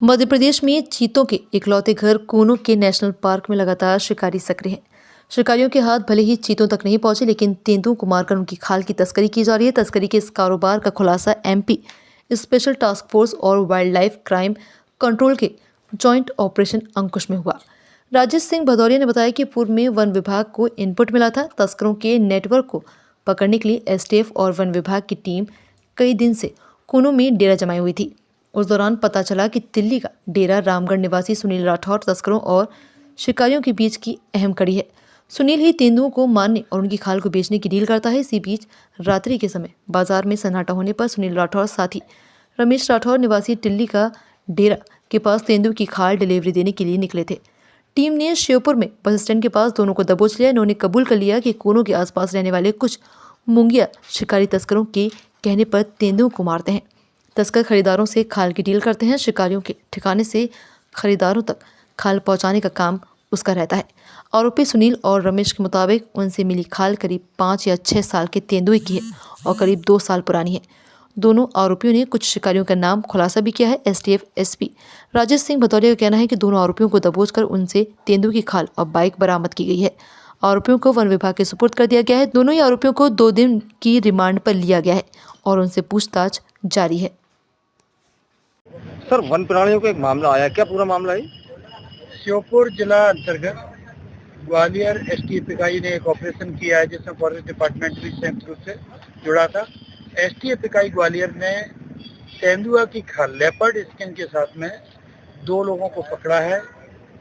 मध्य प्रदेश में चीतों के इकलौते घर कोनू के नेशनल पार्क में लगातार शिकारी सक्रिय हैं। शिकारियों के हाथ भले ही चीतों तक नहीं पहुंचे, लेकिन तेंदुओं को मारकर उनकी खाल की तस्करी की जा रही है। तस्करी के इस कारोबार का खुलासा एमपी स्पेशल टास्क फोर्स और वाइल्ड लाइफ क्राइम कंट्रोल के जॉइंट ऑपरेशन अंकुश में हुआ। राजेश सिंह भदौरिया ने बताया कि पूर्व में वन विभाग को इनपुट मिला था। तस्करों के नेटवर्क को पकड़ने के लिए एसटीएफ और वन विभाग की टीम कई दिन से कोनू में डेरा जमाई हुई थी। उस दौरान पता चला कि दिल्ली का डेरा रामगढ़ निवासी सुनील राठौर तस्करों और शिकारियों के बीच की अहम कड़ी है। सुनील ही तेंदुओं को मारने और उनकी खाल को बेचने की डील करता है। इसी बीच रात्रि के समय बाजार में सन्नाटा होने पर सुनील राठौर साथी रमेश राठौर निवासी दिल्ली का डेरा के पास तेंदुओं की खाल डिलीवरी देने के लिए निकले थे। टीम ने श्योपुर में बस स्टैंड के पास दोनों को दबोच लिया। इन्होंने कबूल कर लिया कि कोनू के आसपास रहने वाले कुछ मुंगिया शिकारी तस्करों के कहने पर तेंदुओं को मारते हैं। तस्कर खरीदारों से खाल की डील करते हैं। शिकारियों के ठिकाने से खरीदारों तक खाल पहुंचाने का काम उसका रहता है। आरोपी सुनील और रमेश के मुताबिक उनसे मिली खाल करीब 5 या 6 साल के तेंदुए की है और करीब 2 साल पुरानी है। दोनों आरोपियों ने कुछ शिकारियों का नाम खुलासा भी किया है। एसटीएफ एसपी राजेश सिंह भदौरिया का कहना है कि दोनों आरोपियों को दबोचकर उनसे तेंदुए की खाल और बाइक बरामद की गई है। आरोपियों को वन विभाग के सुपुर्द कर दिया गया है। दोनों ही आरोपियों को 2 दिन की रिमांड पर लिया गया है और उनसे पूछताछ जारी है। सर, वन प्राणियों का एक मामला आया, क्या पूरा मामला है? श्योपुर जिला अंतर्गत ग्वालियर एसटीएफ इकाई ने एक ऑपरेशन किया है जिसमें फॉरेस्ट डिपार्टमेंट भी संयुक्त रूप से जुड़ा था। एसटीएफ इकाई ग्वालियर ने तेंदुआ की खाल लेपर्ड स्किन के साथ में 2 लोगों को पकड़ा है,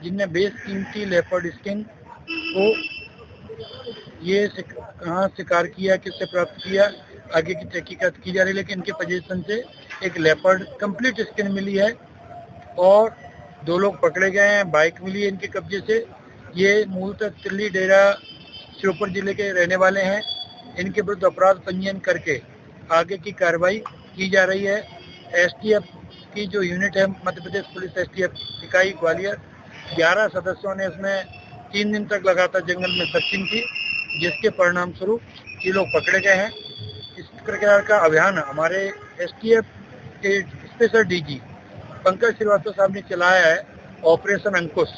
जिनने बेशकीमती लेपर्ड स्किन को ये कहाँ शिकार किया, किससे प्राप्त किया, आगे की तहकीकात की जा रही है। लेकिन इनके पोजीशन से एक लेपर्ड कंप्लीट स्किन मिली है और 2 लोग पकड़े गए हैं। बाइक मिली है इनके कब्जे से। ये मूलतः दिल्ली डेरा श्योपुर जिले के रहने वाले हैं। इनके विरुद्ध अपराध पंजीयन करके आगे की कार्रवाई की जा रही है। एसटीएफ की जो यूनिट है, मध्य प्रदेश पुलिस एसटीएफ इकाई ग्वालियर, 11 सदस्यों ने इसमें 3 दिन तक लगातार जंगल में सर्चिंग की, जिसके परिणाम स्वरूप ये लोग पकड़े गए हैं। इस प्रकार का अभियान हमारे एसटीएफ के स्पेशल डीजी पंकज श्रीवास्तव साहब ने चलाया है, ऑपरेशन अंकुश।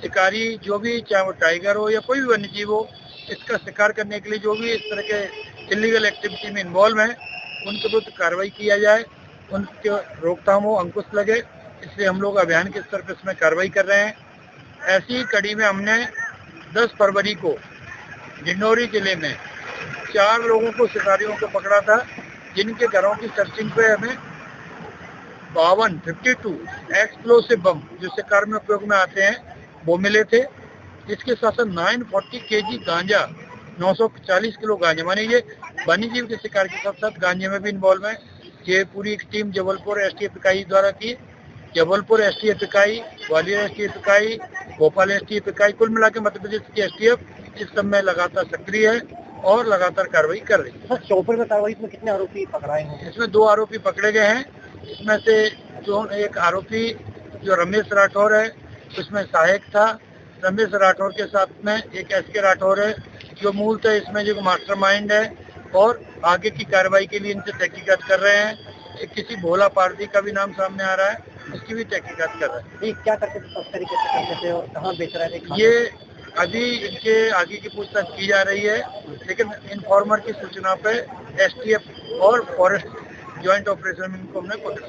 शिकारी जो भी, चाहे वो टाइगर हो या कोई भी वन्य जीव हो, इसका शिकार करने के लिए जो भी इस तरह के इलीगल एक्टिविटी में इन्वॉल्व हैं, उनके विरुद्ध कार्रवाई किया जाए, उनके रोकथाम हो, अंकुश लगे। इसलिए हम लोग अभियान के स्तर पर इसमें कार्रवाई कर रहे हैं। ऐसी कड़ी में हमने 10 फरवरी को डिंडोरी जिले में 4 लोगों को, शिकारियों को पकड़ा था, जिनके घरों की सर्चिंग पे हमें 52 एक्सप्लोसिव बम, जो शिकार में उपयोग में आते हैं, वो मिले थे। इसके साथ साथ 940 केजी गांजा, 940 किलो गांजा, माने ये वन्य जीव के शिकार के साथ साथ गांजे में भी इन्वॉल्व है। ये पूरी एक टीम जबलपुर एसटीएफ इकाई द्वारा की। जबलपुर एसटीएफ इकाई, ग्वालियर एसटीएफ इकाई, भोपाल एसटीएफ इकाई, कुल मिला के मध्य प्रदेश की एसटीएफ इस समय लगातार सक्रिय है और लगातार कार्रवाई कर रही है। सर, श्योपुर में कार्रवाई में कितने आरोपी पकड़ाए हैं? इसमें 2 आरोपी पकड़े गए हैं। इसमें से जो एक आरोपी जो रमेश राठौर है, उसमें सहायक था। रमेश राठौर के साथ में एक एसके राठौर है, जो मूलतः इसमें जो मास्टरमाइंड है, और आगे की कार्रवाई के लिए इनसे तहकीकात कर रहे हैं। एक किसी भोला पारदी का भी नाम सामने आ रहा है, उसकी भी तहकीकात कर रहे हैं। ये क्या करके तस्करी कैसे करते थे और कहाँ बेच रहे थे? ये अभी इनके आगे की पूछताछ की जा रही है, लेकिन इन्फॉर्मर की सूचना पे एसटीएफ और फॉरेस्ट ज्वाइंट ऑपरेशन में इनको हमने पकड़ा।